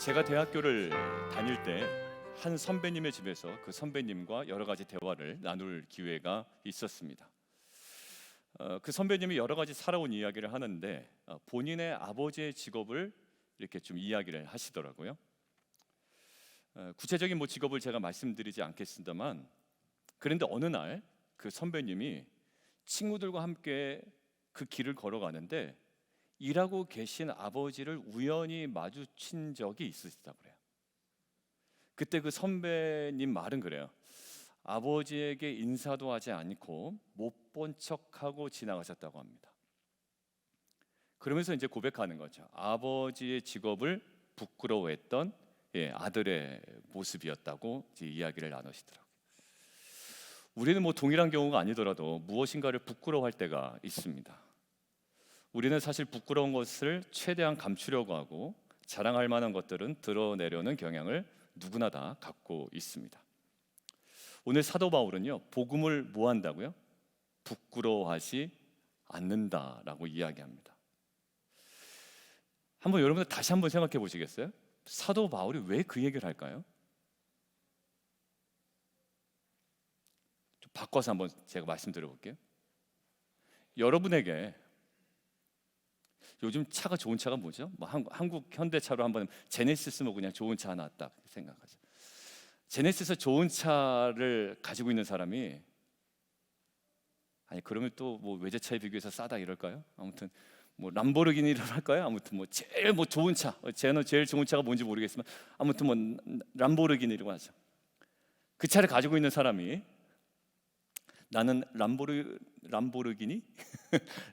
제가 대학교를 다닐 때 한 선배님의 집에서 그 선배님과 여러 가지 대화를 나눌 기회가 있었습니다. 그 선배님이 여러 가지 살아온 이야기를 하는데 본인의 아버지의 직업을 이렇게 좀 이야기를 하시더라고요. 구체적인 직업을 제가 말씀드리지 않겠습니다만, 그런데 어느 날 그 선배님이 친구들과 함께 그 길을 걸어가는데 일하고 계신 아버지를 우연히 마주친 적이 있으시다고 그래요. 그때 그 선배님 말은 그래요. 아버지에게 인사도 하지 않고 못 본 척하고 지나가셨다고 합니다. 그러면서 이제 고백하는 거죠. 아버지의 직업을 부끄러워했던 아들의 모습이었다고 이제 이야기를 나누시더라고요. 우리는 동일한 경우가 아니더라도 무엇인가를 부끄러워할 때가 있습니다. 우리는 사실 부끄러운 것을 최대한 감추려고 하고 자랑할 만한 것들은 드러내려는 경향을 누구나 다 갖고 있습니다. 오늘 사도 바울은요, 복음을 뭐 한다고요? 부끄러워하지 않는다라고 이야기합니다. 한번 여러분들 다시 한번 생각해 보시겠어요? 사도 바울이 왜 그 얘기를 할까요? 좀 바꿔서 한번 제가 말씀드려 볼게요. 여러분에게 요즘 차가 좋은 차가 뭐죠? 한국 현대차로 한번 제네시스 그냥 좋은 차 하나 딱 생각하죠. 제네시스 좋은 차를 가지고 있는 사람이 그러면 또 외제차에 비교해서 싸다 이럴까요? 아무튼 람보르기니를 할까요? 아무튼 제일 좋은 차, 제일 좋은 차가 뭔지 모르겠지만 아무튼 람보르기니라고 하죠. 그 차를 가지고 있는 사람이 나는 람보르기니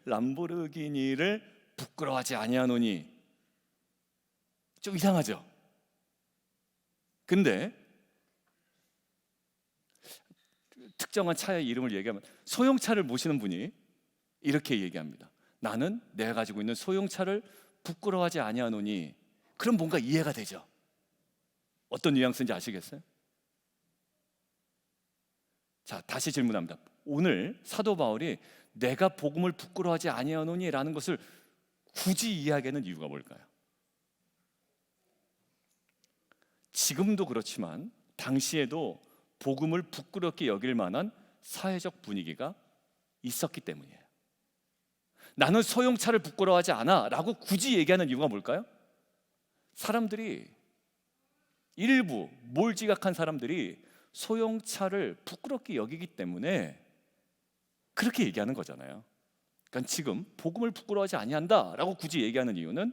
람보르기니를 부끄러워하지 아니하노니, 좀 이상하죠? 근데 특정한 차의 이름을 얘기하면 소형차를 모시는 분이 이렇게 얘기합니다. 나는 내가 가지고 있는 소형차를 부끄러워하지 아니하노니. 그럼 뭔가 이해가 되죠? 어떤 뉘앙스인지 아시겠어요? 자, 다시 질문합니다. 오늘 사도 바울이 내가 복음을 부끄러워하지 아니하노니 라는 것을 굳이 이야기하는 이유가 뭘까요? 지금도 그렇지만 당시에도 복음을 부끄럽게 여길 만한 사회적 분위기가 있었기 때문이에요. 나는 소형차를 부끄러워하지 않아 라고 굳이 얘기하는 이유가 뭘까요? 사람들이, 일부 몰지각한 사람들이 소형차를 부끄럽게 여기기 때문에 그렇게 얘기하는 거잖아요. 그러니까 지금 복음을 부끄러워하지 아니한다 라고 굳이 얘기하는 이유는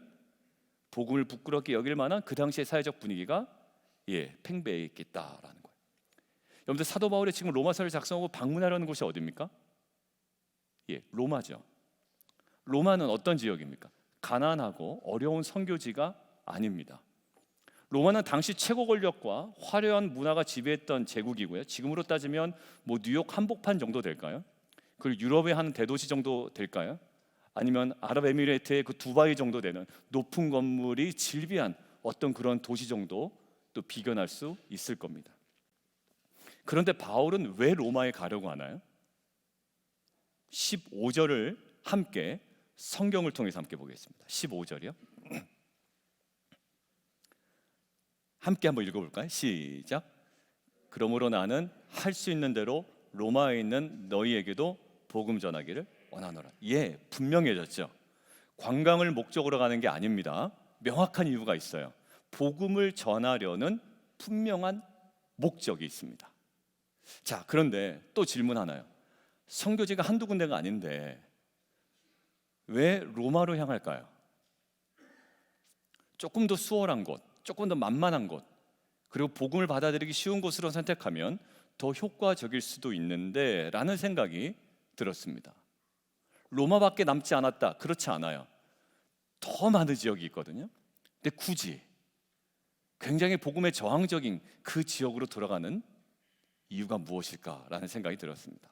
복음을 부끄럽게 여길 만한 그 당시의 사회적 분위기가 팽배해 있겠다라는 거예요. 여러분들, 사도 바울이 지금 로마서를 작성하고 방문하려는 곳이 어디입니까? 로마죠. 로마는 어떤 지역입니까? 가난하고 어려운 선교지가 아닙니다. 로마는 당시 최고 권력과 화려한 문화가 지배했던 제국이고요. 지금으로 따지면 뉴욕 한복판 정도 될까요? 그리고 유럽의 한 대도시 정도 될까요? 아니면 아랍에미레이트의 그 두바이 정도 되는 높은 건물이 질비한 어떤 그런 도시 정도 또 비견할 수 있을 겁니다. 그런데 바울은 왜 로마에 가려고 하나요? 15절을 함께 성경을 통해서 함께 보겠습니다. 15절이요. 함께 한번 읽어볼까요? 시작. 그러므로 나는 할 수 있는 대로 로마에 있는 너희에게도 복음 전하기를 원하노라. 분명해졌죠. 관광을 목적으로 가는 게 아닙니다. 명확한 이유가 있어요. 복음을 전하려는 분명한 목적이 있습니다. 자, 그런데 또 질문 하나요. 선교지가 한두 군데가 아닌데 왜 로마로 향할까요? 조금 더 수월한 곳, 조금 더 만만한 곳, 그리고 복음을 받아들이기 쉬운 곳으로 선택하면 더 효과적일 수도 있는데 라는 생각이 들었습니다. 로마밖에 남지 않았다. 그렇지 않아요. 더 많은 지역이 있거든요. 근데 굳이 굉장히 복음에 저항적인 그 지역으로 돌아가는 이유가 무엇일까라는 생각이 들었습니다.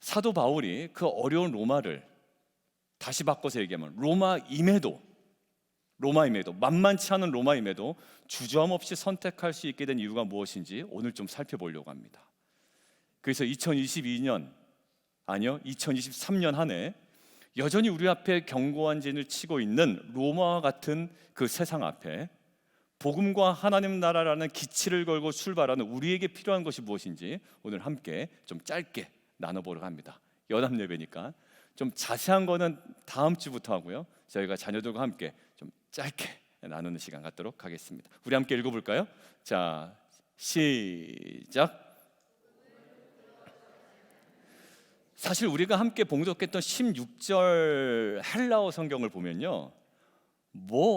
사도 바울이 그 어려운 로마를 다시 바꿔서 얘기하면 로마임에도 만만치 않은 로마임에도 주저함 없이 선택할 수 있게 된 이유가 무엇인지 오늘 좀 살펴보려고 합니다. 그래서 2023년 한 해 여전히 우리 앞에 견고한 진을 치고 있는 로마와 같은 그 세상 앞에 복음과 하나님 나라라는 기치를 걸고 출발하는 우리에게 필요한 것이 무엇인지 오늘 함께 좀 짧게 나눠보려고 합니다. 연합 예배니까 좀 자세한 거는 다음 주부터 하고요. 저희가 자녀들과 함께 좀 짧게 나누는 시간 갖도록 하겠습니다. 우리 함께 읽어볼까요? 자, 시작. 사실 우리가 함께 봉독했던 16절 헬라어 성경을 보면요,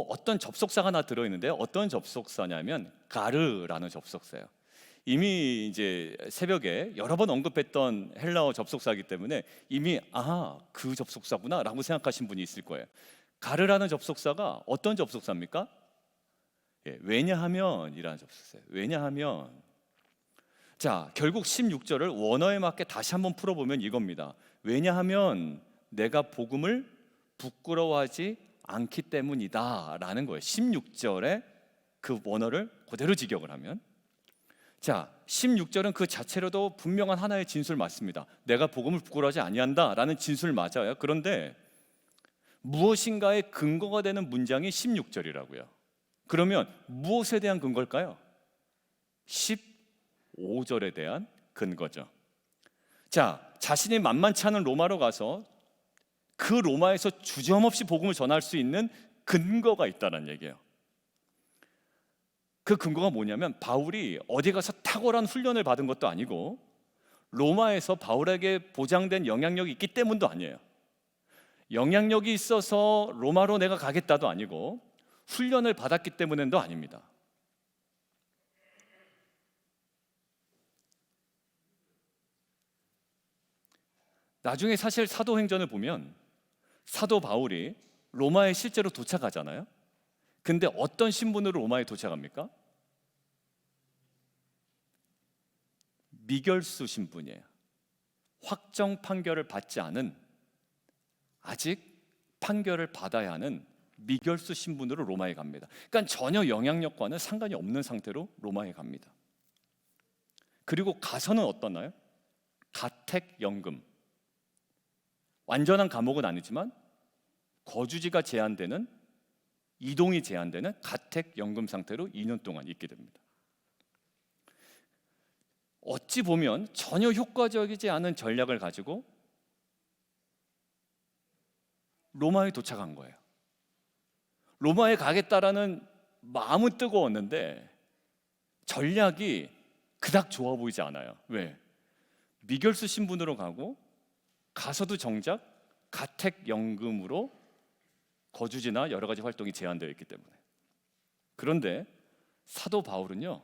어떤 접속사가 하나 들어있는데 어떤 접속사냐면 가르라는 접속사예요. 이미 이제 새벽에 여러 번 언급했던 헬라어 접속사이기 때문에 이미 그 접속사구나라고 생각하신 분이 있을 거예요. 가르라는 접속사가 어떤 접속사입니까? 왜냐하면이라는 접속사예요. 왜냐하면. 자, 결국 16절을 원어에 맞게 다시 한번 풀어보면 이겁니다. 왜냐하면 내가 복음을 부끄러워하지 않기 때문이다 라는 거예요. 16절에 그 원어를 그대로 직역을 하면, 자, 16절은 그 자체로도 분명한 하나의 진술 맞습니다. 내가 복음을 부끄러워하지 아니한다 라는 진술 맞아요. 그런데 무엇인가의 근거가 되는 문장이 16절이라고요. 그러면 무엇에 대한 근거일까요? 15절에 대한 근거죠. 자, 자신이 만만치 않은 로마로 가서 그 로마에서 주저없이 복음을 전할 수 있는 근거가 있다는 얘기예요. 그 근거가 뭐냐면 바울이 어디 가서 탁월한 훈련을 받은 것도 아니고 로마에서 바울에게 보장된 영향력이 있기 때문도 아니에요. 영향력이 있어서 로마로 내가 가겠다도 아니고 훈련을 받았기 때문도 아닙니다. 나중에 사실 사도행전을 보면 사도 바울이 로마에 실제로 도착하잖아요. 근데 어떤 신분으로 로마에 도착합니까? 미결수 신분이에요. 확정 판결을 받지 않은, 아직 판결을 받아야 하는 미결수 신분으로 로마에 갑니다. 그러니까 전혀 영향력과는 상관이 없는 상태로 로마에 갑니다. 그리고 가서는 어떠나요? 가택연금, 완전한 감옥은 아니지만 거주지가 제한되는, 이동이 제한되는 가택연금 상태로 2년 동안 있게 됩니다. 어찌 보면 전혀 효과적이지 않은 전략을 가지고 로마에 도착한 거예요. 로마에 가겠다라는 마음은 뜨거웠는데 전략이 그닥 좋아 보이지 않아요. 왜? 미결수 신분으로 가서도 정작 가택연금으로 거주지나 여러 가지 활동이 제한되어 있기 때문에. 그런데 사도 바울은요,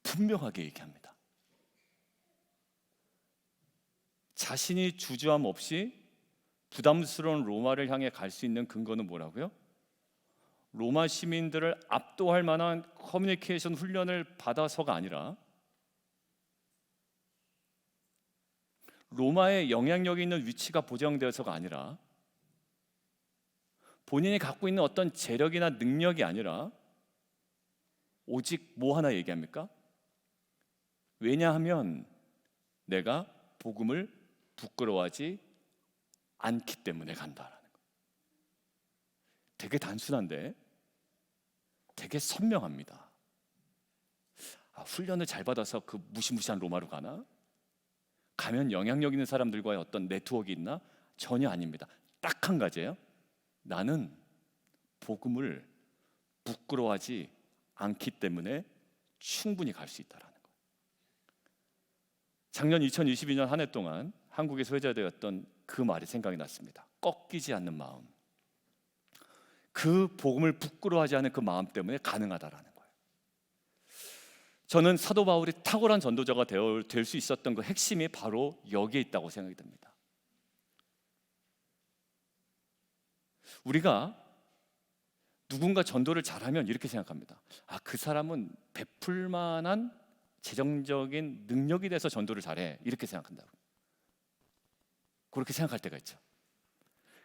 분명하게 얘기합니다. 자신이 주저함 없이 부담스러운 로마를 향해 갈 수 있는 근거는 뭐라고요? 로마 시민들을 압도할 만한 커뮤니케이션 훈련을 받아서가 아니라 로마의 영향력이 있는 위치가 보장되어서가 아니라 본인이 갖고 있는 어떤 재력이나 능력이 아니라 오직 뭐 하나 얘기합니까? 왜냐하면 내가 복음을 부끄러워하지 않기 때문에 간다라는 거. 되게 단순한데 되게 선명합니다. 훈련을 잘 받아서 그 무시무시한 로마로 가나? 가면 영향력 있는 사람들과의 어떤 네트워크 있나? 전혀 아닙니다. 딱 한 가지예요. 나는 복음을 부끄러워하지 않기 때문에 충분히 갈 수 있다라는 거예요. 작년 2022년 한 해 동안 한국에서 회자되었던 그 말이 생각이 났습니다. 꺾이지 않는 마음. 그 복음을 부끄러워하지 않는 그 마음 때문에 가능하다라는 거예요. 저는 사도 바울이 탁월한 전도자가 될 수 있었던 그 핵심이 바로 여기에 있다고 생각이 듭니다. 우리가 누군가 전도를 잘하면 이렇게 생각합니다. 그 사람은 베풀 만한 재정적인 능력이 돼서 전도를 잘해, 이렇게 생각한다고. 그렇게 생각할 때가 있죠.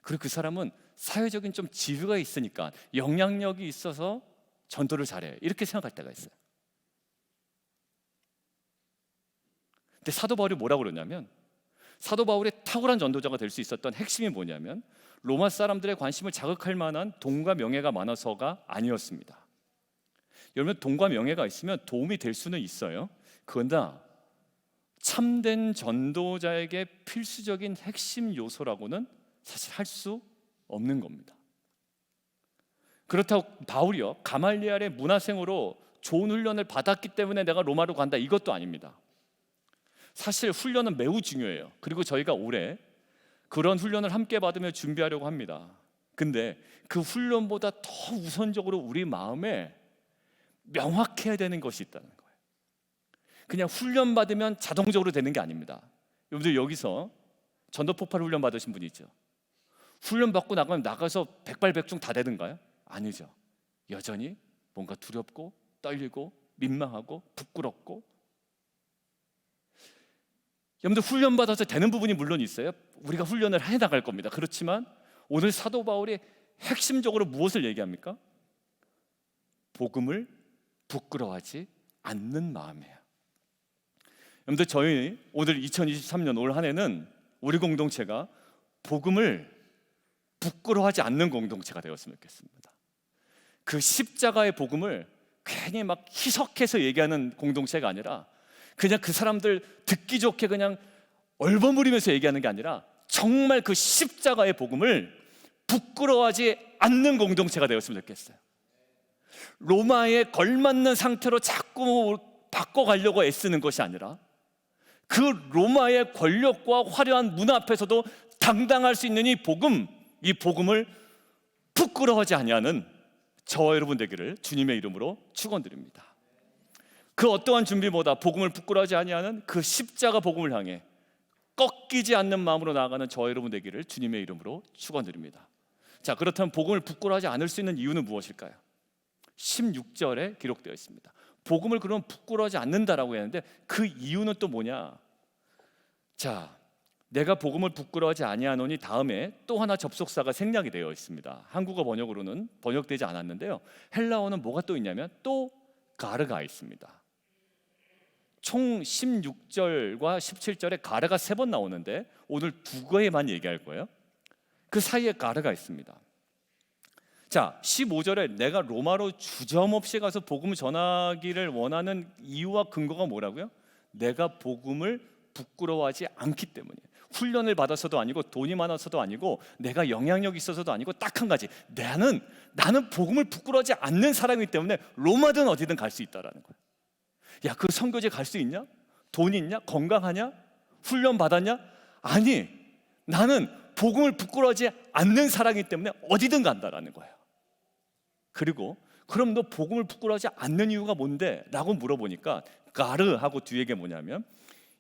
그리고 그 사람은 사회적인 좀 지위가 있으니까, 영향력이 있어서 전도를 잘해, 이렇게 생각할 때가 있어요. 근데 사도 바울이 뭐라고 그러냐면 사도 바울의 탁월한 전도자가 될 수 있었던 핵심이 뭐냐면 로마 사람들의 관심을 자극할 만한 돈과 명예가 많아서가 아니었습니다. 여러분, 돈과 명예가 있으면 도움이 될 수는 있어요. 그러나 참된 전도자에게 필수적인 핵심 요소라고는 사실 할 수 없는 겁니다. 그렇다고 바울이요 가말리엘의 문화생으로 좋은 훈련을 받았기 때문에 내가 로마로 간다, 이것도 아닙니다. 사실 훈련은 매우 중요해요. 그리고 저희가 올해 그런 훈련을 함께 받으며 준비하려고 합니다. 근데 그 훈련보다 더 우선적으로 우리 마음에 명확해야 되는 것이 있다는 거예요. 그냥 훈련 받으면 자동적으로 되는 게 아닙니다. 여러분들 여기서 전도폭발 훈련 받으신 분이 있죠. 훈련 받고 나가면 나가서 백발백중 다 되는가요? 아니죠. 여전히 뭔가 두렵고 떨리고 민망하고 부끄럽고. 여러분들 훈련 받아서 되는 부분이 물론 있어요. 우리가 훈련을 해 나갈 겁니다. 그렇지만 오늘 사도 바울이 핵심적으로 무엇을 얘기합니까? 복음을 부끄러워하지 않는 마음이에요. 여러분들, 저희 오늘 2023년 올 한 해는 우리 공동체가 복음을 부끄러워하지 않는 공동체가 되었으면 좋겠습니다. 그 십자가의 복음을 괜히 막 희석해서 얘기하는 공동체가 아니라 그냥 그 사람들 듣기 좋게 그냥 얼버무리면서 얘기하는 게 아니라 정말 그 십자가의 복음을 부끄러워하지 않는 공동체가 되었으면 좋겠어요. 로마에 걸맞는 상태로 자꾸 바꿔가려고 애쓰는 것이 아니라 그 로마의 권력과 화려한 문 앞에서도 당당할 수 있는 이 복음을 부끄러워하지 아니하는 저와 여러분 되기를 주님의 이름으로 축원드립니다. 그 어떠한 준비보다 복음을 부끄러워하지 아니하는 그 십자가 복음을 향해 꺾이지 않는 마음으로 나아가는 저와 여러분 되기를 주님의 이름으로 축원드립니다. 자, 그렇다면 복음을 부끄러워하지 않을 수 있는 이유는 무엇일까요? 16절에 기록되어 있습니다. 복음을 그러면 부끄러워하지 않는다라고 했는데 그 이유는 또 뭐냐? 자, 내가 복음을 부끄러워하지 아니하노니 다음에 또 하나 접속사가 생략이 되어 있습니다. 한국어 번역으로는 번역되지 않았는데요. 헬라어는 뭐가 또 있냐면 또 가르가 있습니다. 총 16절과 17절에 가르가 3번 나오는데 오늘 2개만 얘기할 거예요. 그 사이에 가르가 있습니다. 자, 15절에 내가 로마로 주저없이 가서 복음을 전하기를 원하는 이유와 근거가 뭐라고요? 내가 복음을 부끄러워하지 않기 때문이에요. 훈련을 받아서도 아니고 돈이 많아서도 아니고 내가 영향력이 있어서도 아니고 딱 한 가지, 나는 복음을 부끄러워하지 않는 사람이기 때문에 로마든 어디든 갈 수 있다라는 거예요. 야, 그 선교제 갈 수 있냐? 돈 있냐? 건강하냐? 훈련 받았냐? 아니, 나는 복음을 부끄러워하지 않는 사람이기 때문에 어디든 간다라는 거예요. 그리고 그럼 너 복음을 부끄러워하지 않는 이유가 뭔데? 라고 물어보니까 가르하고 뒤에게 뭐냐면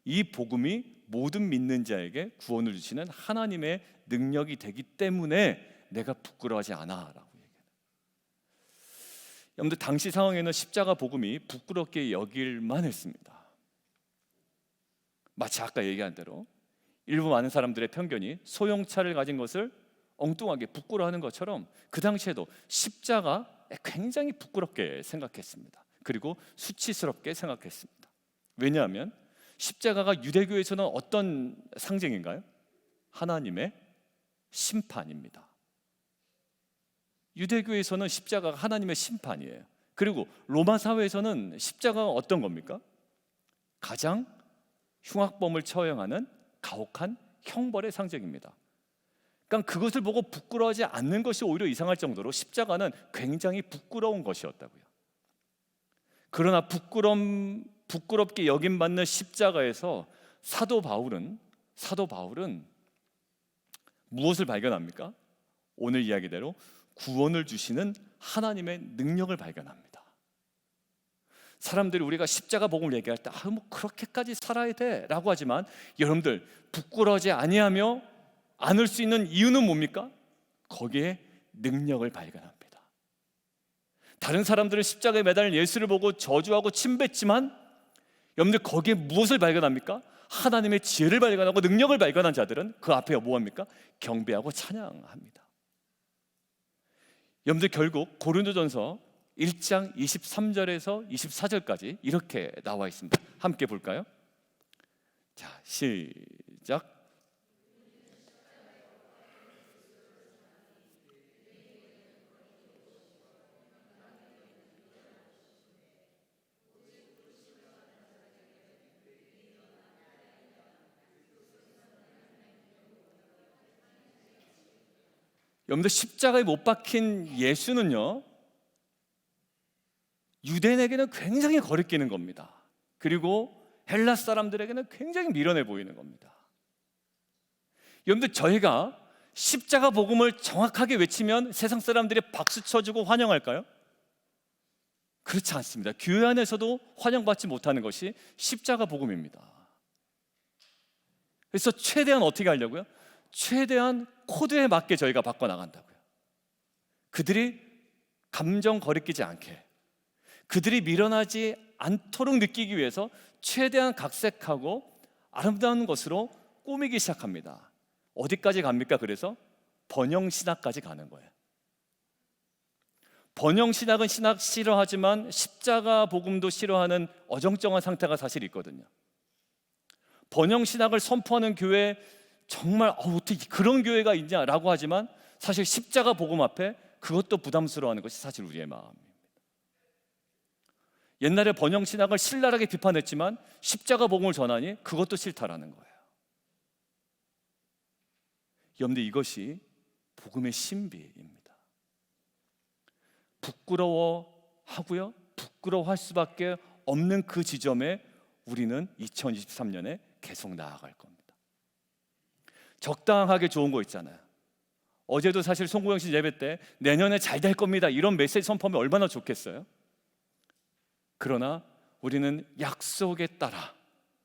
이 복음이 모든 믿는 자에게 구원을 주시는 하나님의 능력이 되기 때문에 내가 부끄러워하지 않아 라고 얘기해요. 여러분들, 당시 상황에는 십자가 복음이 부끄럽게 여길만 했습니다. 마치 아까 얘기한 대로 일부 많은 사람들의 편견이 소형차를 가진 것을 엉뚱하게 부끄러워하는 것처럼 그 당시에도 십자가 굉장히 부끄럽게 생각했습니다. 그리고 수치스럽게 생각했습니다. 왜냐하면 십자가가 유대교에서는 어떤 상징인가요? 하나님의 심판입니다. 유대교에서는 십자가가 하나님의 심판이에요. 그리고 로마 사회에서는 십자가가 어떤 겁니까? 가장 흉악범을 처형하는 가혹한 형벌의 상징입니다. 그러니까 그것을 보고 부끄러워하지 않는 것이 오히려 이상할 정도로 십자가는 굉장히 부끄러운 것이었다고요. 그러나 부끄럽게 여김받는 십자가에서 사도 바울은 무엇을 발견합니까? 오늘 이야기대로 구원을 주시는 하나님의 능력을 발견합니다. 사람들이 우리가 십자가 복음을 얘기할 때 뭐 그렇게까지 살아야 돼 라고 하지만 여러분들, 부끄러워하지 아니하며 않을 수 있는 이유는 뭡니까? 거기에 능력을 발견합니다. 다른 사람들은 십자가에 매달린 예수를 보고 저주하고 침뱉지만 여러분들, 거기에 무엇을 발견합니까? 하나님의 지혜를 발견하고 능력을 발견한 자들은 그 앞에 뭐합니까? 경배하고 찬양합니다. 여러분들, 결국 고린도전서 1장 23절에서 24절까지 이렇게 나와 있습니다. 함께 볼까요? 자, 시작. 여러분들 십자가에 못 박힌 예수는요, 유대인에게는 굉장히 거리끼는 겁니다. 그리고 헬라 사람들에게는 굉장히 미련해 보이는 겁니다. 여러분들, 저희가 십자가 복음을 정확하게 외치면 세상 사람들이 박수 쳐주고 환영할까요? 그렇지 않습니다. 교회 안에서도 환영받지 못하는 것이 십자가 복음입니다. 그래서 최대한 어떻게 하려고요? 최대한 코드에 맞게 저희가 바꿔나간다고요. 그들이 감정 거리끼지 않게, 그들이 미련하지 않도록 느끼기 위해서 최대한 각색하고 아름다운 것으로 꾸미기 시작합니다. 어디까지 갑니까? 그래서 번영신학까지 가는 거예요. 번영신학은 신학 싫어하지만 십자가 복음도 싫어하는 어정쩡한 상태가 사실 있거든요. 번영신학을 선포하는 교회, 정말 어떻게 그런 교회가 있냐라고 하지만 사실 십자가 복음 앞에 그것도 부담스러워하는 것이 사실 우리의 마음입니다. 옛날에 번영신학을 신랄하게 비판했지만 십자가 복음을 전하니 그것도 싫다라는 거예요. 여러분들, 이것이 복음의 신비입니다. 부끄러워하고요, 부끄러워할 수밖에 없는 그 지점에 우리는 2023년에 계속 나아갈 겁니다. 적당하게 좋은 거 있잖아요. 어제도 사실 송구영 씨 예배 때 내년에 잘 될 겁니다, 이런 메시지 선포하면 얼마나 좋겠어요. 그러나 우리는 약속에 따라,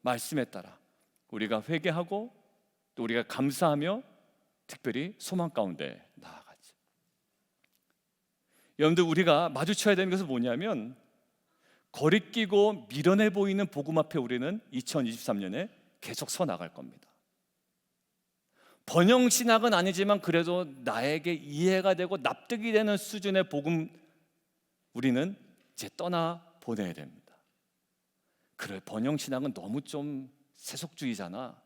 말씀에 따라 우리가 회개하고 또 우리가 감사하며 특별히 소망 가운데 나아가죠. 여러분들, 우리가 마주쳐야 되는 것은 뭐냐면, 거리끼고 미련해 보이는 복음 앞에 우리는 2023년에 계속 서 나갈 겁니다. 번영신학은 아니지만 그래도 나에게 이해가 되고 납득이 되는 수준의 복음, 우리는 이제 떠나 보내야 됩니다. 그래, 번영신학은 너무 좀 세속주의잖아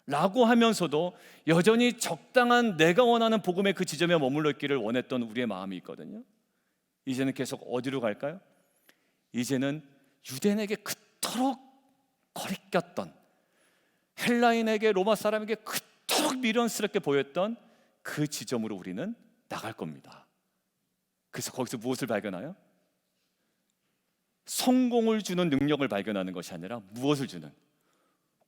라고 하면서도 여전히 적당한 내가 원하는 복음의 그 지점에 머물러 있기를 원했던 우리의 마음이 있거든요. 이제는 계속 어디로 갈까요? 이제는 유대인에게 그토록 거리꼈던, 헬라인에게, 로마 사람에게 그토록 미련스럽게 보였던 그 지점으로 우리는 나갈 겁니다. 그래서 거기서 무엇을 발견해요? 성공을 주는 능력을 발견하는 것이 아니라 무엇을 주는?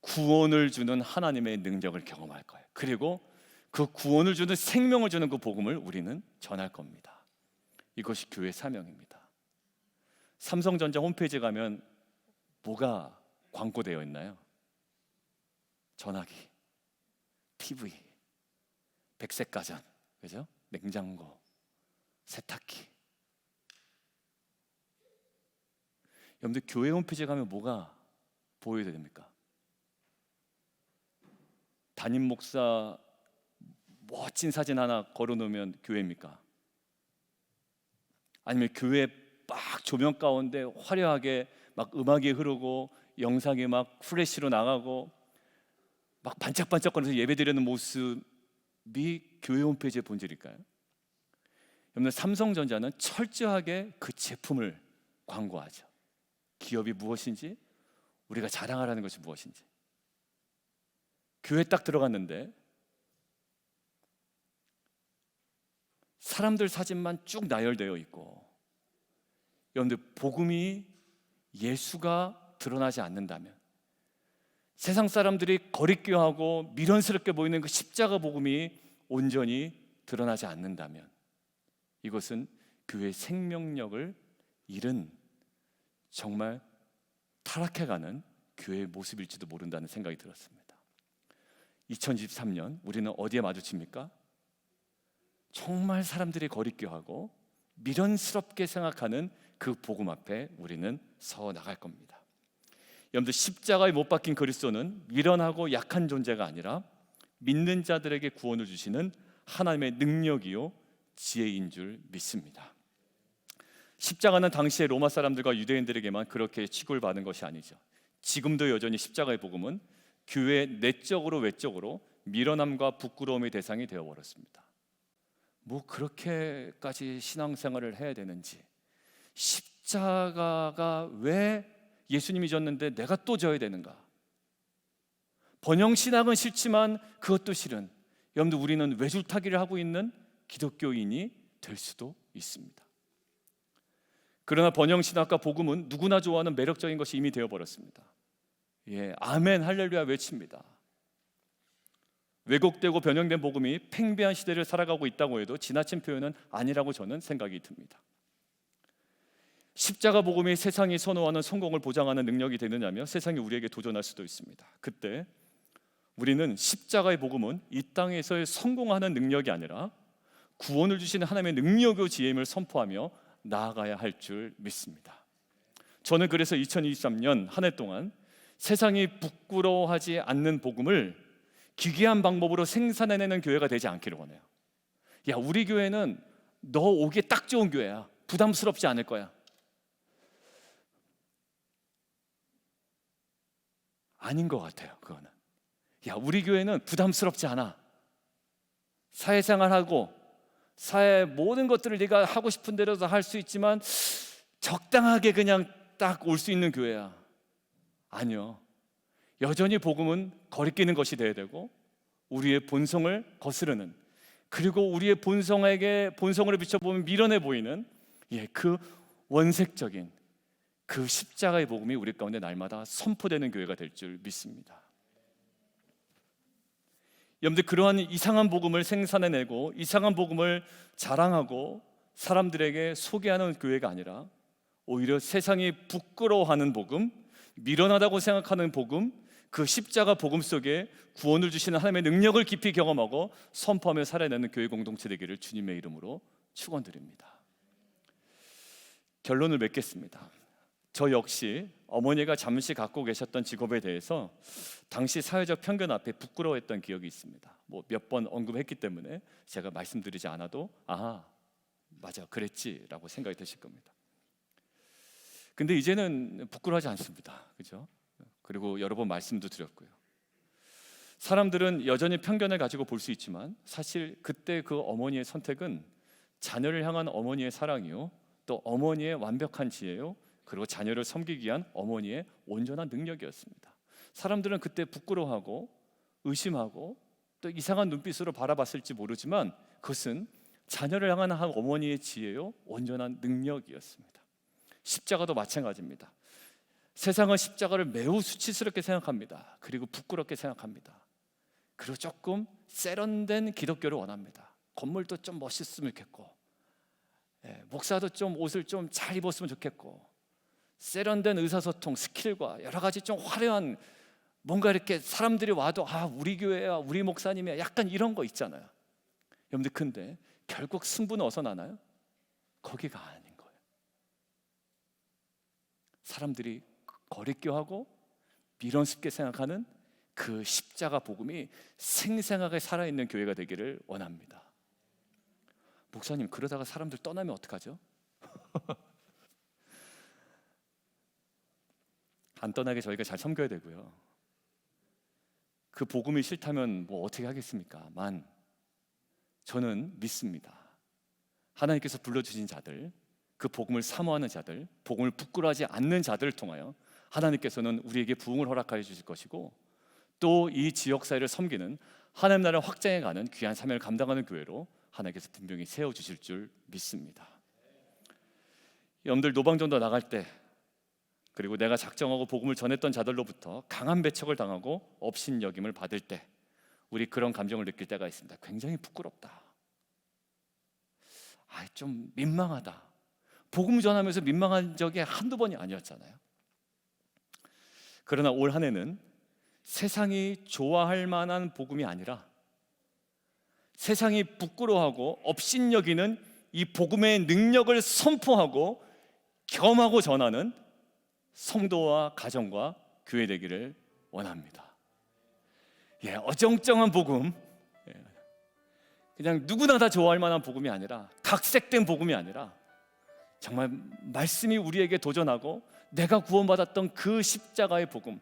구원을 주는 하나님의 능력을 경험할 거예요. 그리고 그 구원을 주는, 생명을 주는 그 복음을 우리는 전할 겁니다. 이것이 교회 사명입니다. 삼성전자 홈페이지에 가면 뭐가 광고되어 있나요? 전화기, TV, 백색 가전, 그죠? 냉장고, 세탁기. 여러분들, 교회 홈페이지에 가면 뭐가 보여야 됩니까? 담임 목사 멋진 사진 하나 걸어놓으면 교회입니까? 아니면 교회 막 조명 가운데 화려하게 막 음악이 흐르고 영상이 막 플래시로 나가고 막 반짝반짝거리면서 예배드리는 모습이 교회 홈페이지의 본질일까요? 여러분, 삼성전자는 철저하게 그 제품을 광고하죠. 기업이 무엇인지, 우리가 자랑하라는 것이 무엇인지. 교회 딱 들어갔는데 사람들 사진만 쭉 나열되어 있고, 여러분들, 복음이, 예수가 드러나지 않는다면, 세상 사람들이 거리끼어하고 미련스럽게 보이는 그 십자가 복음이 온전히 드러나지 않는다면, 이것은 교회의 생명력을 잃은, 정말 타락해가는 교회의 모습일지도 모른다는 생각이 들었습니다. 2023년 우리는 어디에 마주칩니까? 정말 사람들이 거리끼어하고 미련스럽게 생각하는 그 복음 앞에 우리는 서 나갈 겁니다. 여러분들, 십자가에 못 박힌 그리스도는 미련하고 약한 존재가 아니라 믿는 자들에게 구원을 주시는 하나님의 능력이요 지혜인 줄 믿습니다. 십자가는 당시의 로마 사람들과 유대인들에게만 그렇게 취급을 받은 것이 아니죠. 지금도 여전히 십자가의 복음은 교회 내적으로 외적으로 미련함과 부끄러움의 대상이 되어버렸습니다. 뭐 그렇게까지 신앙생활을 해야 되는지, 십자가가 왜 예수님이 졌는데 내가 또 져야 되는가? 번영신학은 싫지만 그것도 싫은, 여러분들, 우리는 외줄타기를 하고 있는 기독교인이 될 수도 있습니다. 그러나 번영신학과 복음은 누구나 좋아하는 매력적인 것이 이미 되어버렸습니다. 아멘 할렐루야 외칩니다. 왜곡되고 변형된 복음이 팽배한 시대를 살아가고 있다고 해도 지나친 표현은 아니라고 저는 생각이 듭니다. 십자가 복음이 세상이 선호하는 성공을 보장하는 능력이 되느냐며 세상이 우리에게 도전할 수도 있습니다. 그때 우리는 십자가의 복음은 이 땅에서의 성공하는 능력이 아니라 구원을 주시는 하나님의 능력의 지혜임을 선포하며 나아가야 할 줄 믿습니다. 저는 그래서 2023년 한 해 동안 세상이 부끄러워하지 않는 복음을 기괴한 방법으로 생산해내는 교회가 되지 않기를 원해요. 우리 교회는 너 오기에 딱 좋은 교회야. 부담스럽지 않을 거야. 아닌 것 같아요. 그거는 우리 교회는 부담스럽지 않아. 사회생활하고 사회 모든 것들을 네가 하고 싶은 대로 할 수 있지만 적당하게 그냥 딱 올 수 있는 교회야. 아니요. 여전히 복음은 거리끼는 것이 돼야 되고 우리의 본성을 거스르는, 그리고 우리의 본성을 비춰보면 미련해 보이는 그 원색적인 그 십자가의 복음이 우리 가운데 날마다 선포되는 교회가 될 줄 믿습니다. 여러분들, 그러한 이상한 복음을 생산해내고 이상한 복음을 자랑하고 사람들에게 소개하는 교회가 아니라 오히려 세상이 부끄러워하는 복음, 미련하다고 생각하는 복음, 그 십자가 복음 속에 구원을 주시는 하나님의 능력을 깊이 경험하고 선포하며 살아내는 교회 공동체 되기를 주님의 이름으로 축원드립니다. 결론을 맺겠습니다. 저 역시 어머니가 잠시 갖고 계셨던 직업에 대해서 당시 사회적 편견 앞에 부끄러워했던 기억이 있습니다. 몇 번 언급했기 때문에 제가 말씀드리지 않아도 맞아 그랬지라고 생각이 드실 겁니다. 근데 이제는 부끄러워하지 않습니다. 그죠? 그리고 여러 번 말씀도 드렸고요. 사람들은 여전히 편견을 가지고 볼 수 있지만 사실 그때 그 어머니의 선택은 자녀를 향한 어머니의 사랑이요, 또 어머니의 완벽한 지혜요, 그리고 자녀를 섬기기 위한 어머니의 온전한 능력이었습니다. 사람들은 그때 부끄러워하고 의심하고 또 이상한 눈빛으로 바라봤을지 모르지만 그것은 자녀를 향한 어머니의 지혜요, 온전한 능력이었습니다. 십자가도 마찬가지입니다. 세상은 십자가를 매우 수치스럽게 생각합니다. 그리고 부끄럽게 생각합니다. 그리고 조금 세련된 기독교를 원합니다. 건물도 좀 멋있으면 좋겠고, 목사도 좀 옷을 좀 잘 입었으면 좋겠고, 세련된 의사소통 스킬과 여러 가지 좀 화려한 뭔가 이렇게 사람들이 와도 우리 교회야, 우리 목사님이야, 약간 이런 거 있잖아요. 여러분들, 근데 결국 승부는 어디서 나나요? 거기가 아닌 거예요. 사람들이 거리끼하고 미련스럽게 생각하는 그 십자가 복음이 생생하게 살아있는 교회가 되기를 원합니다. 목사님, 그러다가 사람들 떠나면 어떡하죠? 안 떠나게 저희가 잘 섬겨야 되고요. 그 복음이 싫다면 어떻게 하겠습니까? 저는 믿습니다. 하나님께서 불러주신 자들, 그 복음을 사모하는 자들, 복음을 부끄러워하지 않는 자들을 통하여 하나님께서는 우리에게 부흥을 허락하여 주실 것이고, 또 이 지역사회를 섬기는 하나님 나라를 확장해가는 귀한 사명을 감당하는 교회로 하나님께서 분명히 세워주실 줄 믿습니다. 여러분들, 노방전도 나갈 때, 그리고 내가 작정하고 복음을 전했던 자들로부터 강한 배척을 당하고 업신여김을 받을 때 우리 그런 감정을 느낄 때가 있습니다. 굉장히 부끄럽다, 좀 민망하다. 복음 전하면서 민망한 적이 한두 번이 아니었잖아요. 그러나 올 한 해는 세상이 좋아할 만한 복음이 아니라 세상이 부끄러워하고 업신여기는 이 복음의 능력을 선포하고 겸하고 전하는 성도와 가정과 교회 되기를 원합니다. 어정쩡한 복음, 그냥 누구나 다 좋아할 만한 복음이 아니라, 각색된 복음이 아니라 정말 말씀이 우리에게 도전하고 내가 구원받았던 그 십자가의 복음,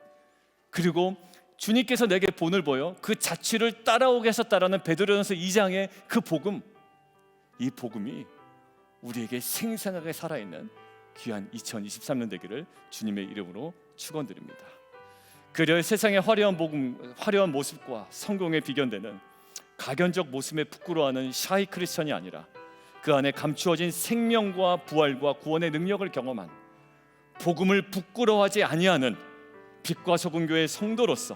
그리고 주님께서 내게 본을 보여 그 자취를 따라오게 하셨다라는 베드로전서 2장의 그 복음, 이 복음이 우리에게 생생하게 살아있는 귀한 2023년 되기를 주님의 이름으로 축원드립니다. 그리하여 세상의 화려한 복음, 화려한 모습과 성공에 비견되는 가견적 모습에 부끄러워하는 샤이 크리스천이 아니라 그 안에 감추어진 생명과 부활과 구원의 능력을 경험한 복음을 부끄러워하지 아니하는 빛과 소금 교회의 성도로서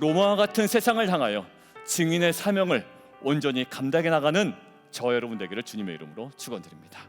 로마와 같은 세상을 향하여 증인의 사명을 온전히 감당해 나가는 저와 여러분 되기를 주님의 이름으로 축원드립니다.